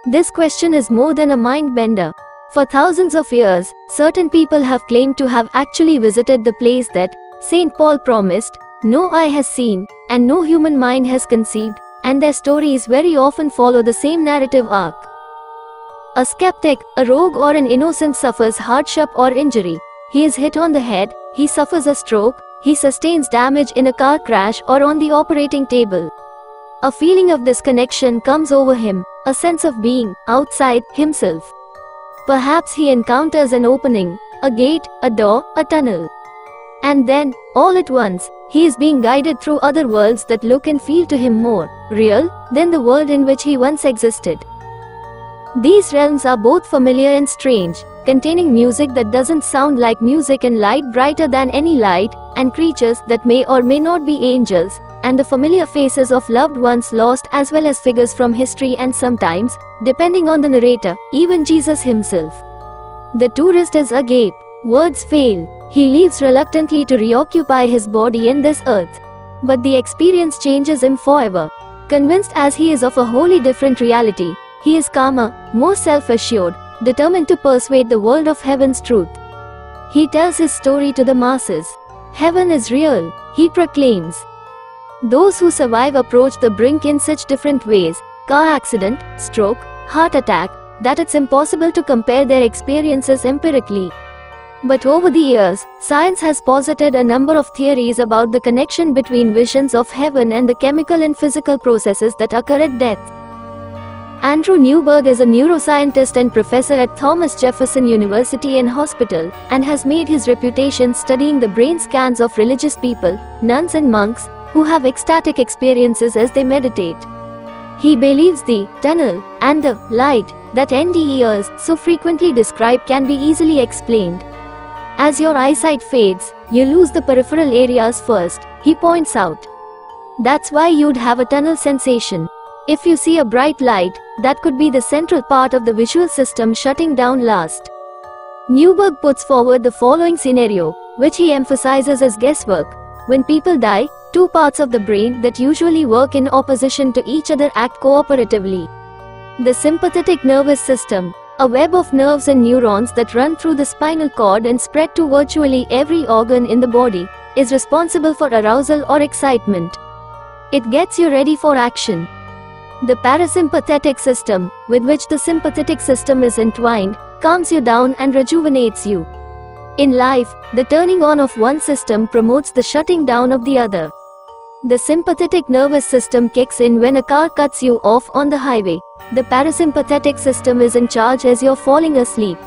This question is more than a mind bender. For thousands of years, certain people have claimed to have actually visited the place that St. Paul promised, no eye has seen, and no human mind has conceived, and their stories very often follow the same narrative arc. A skeptic, a rogue or an innocent suffers hardship or injury. He is hit on the head, he suffers a stroke, he sustains damage in a car crash or on the operating table. A feeling of disconnection comes over him, a sense of being outside himself. Perhaps he encounters an opening, a gate, a door, a tunnel. And then, all at once, he is being guided through other worlds that look and feel to him more real than the world in which he once existed. These realms are both familiar and strange, containing music that doesn't sound like music and light brighter than any light, and creatures that may or may not be angels, and the familiar faces of loved ones lost as well as figures from history and sometimes, depending on the narrator, even Jesus himself. The tourist is agape. Words fail. He leaves reluctantly to reoccupy his body in this earth. But the experience changes him forever. Convinced as he is of a wholly different reality, he is calmer, more self-assured, determined to persuade the world of heaven's truth. He tells his story to the masses. Heaven is real, he proclaims. Those who survive approach the brink in such different ways, car accident, stroke, heart attack, that it's impossible to compare their experiences empirically. But over the years, science has posited a number of theories about the connection between visions of heaven and the chemical and physical processes that occur at death. Andrew Newberg is a neuroscientist and professor at Thomas Jefferson University and Hospital, and has made his reputation studying the brain scans of religious people, nuns and monks, who have ecstatic experiences as they meditate. He believes the tunnel and the light that NDEs so frequently describe can be easily explained. As your eyesight fades, you lose the peripheral areas first, he points out. That's why you'd have a tunnel sensation. If you see a bright light, that could be the central part of the visual system shutting down last. Newberg puts forward the following scenario, which he emphasizes as guesswork. When people die, two parts of the brain that usually work in opposition to each other act cooperatively. The sympathetic nervous system, a web of nerves and neurons that run through the spinal cord and spread to virtually every organ in the body, is responsible for arousal or excitement. It gets you ready for action. The parasympathetic system, with which the sympathetic system is entwined, calms you down and rejuvenates you. In life, the turning on of one system promotes the shutting down of the other. The sympathetic nervous system kicks in when a car cuts you off on the highway. The parasympathetic system is in charge as you're falling asleep.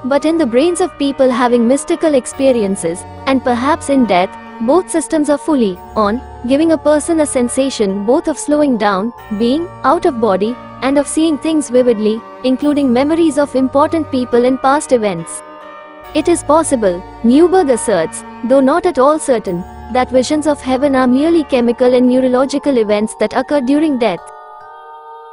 But in the brains of people having mystical experiences, and perhaps in death, both systems are fully on, giving a person a sensation both of slowing down, being out of body, and of seeing things vividly, including memories of important people and past events. It is possible, Newberg asserts, though not at all certain, that visions of heaven are merely chemical and neurological events that occur during death.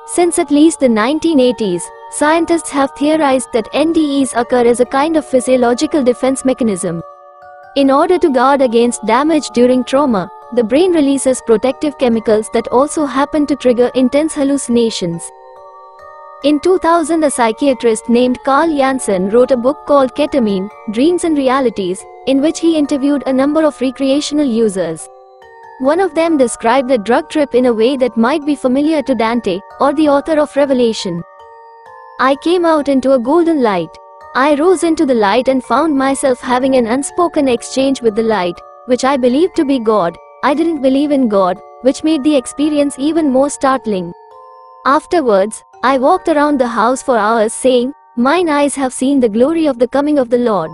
Since at least the 1980s, scientists have theorized that NDEs occur as a kind of physiological defense mechanism. In order to guard against damage during trauma, the brain releases protective chemicals that also happen to trigger intense hallucinations. In 2000, a psychiatrist named Carl Janssen wrote a book called Ketamine, Dreams and Realities, in which he interviewed a number of recreational users. One of them described a drug trip in a way that might be familiar to Dante, or the author of Revelation. I came out into a golden light. I rose into the light and found myself having an unspoken exchange with the light, which I believed to be God. I didn't believe in God, which made the experience even more startling. Afterwards, I walked around the house for hours saying, "Mine eyes have seen the glory of the coming of the Lord."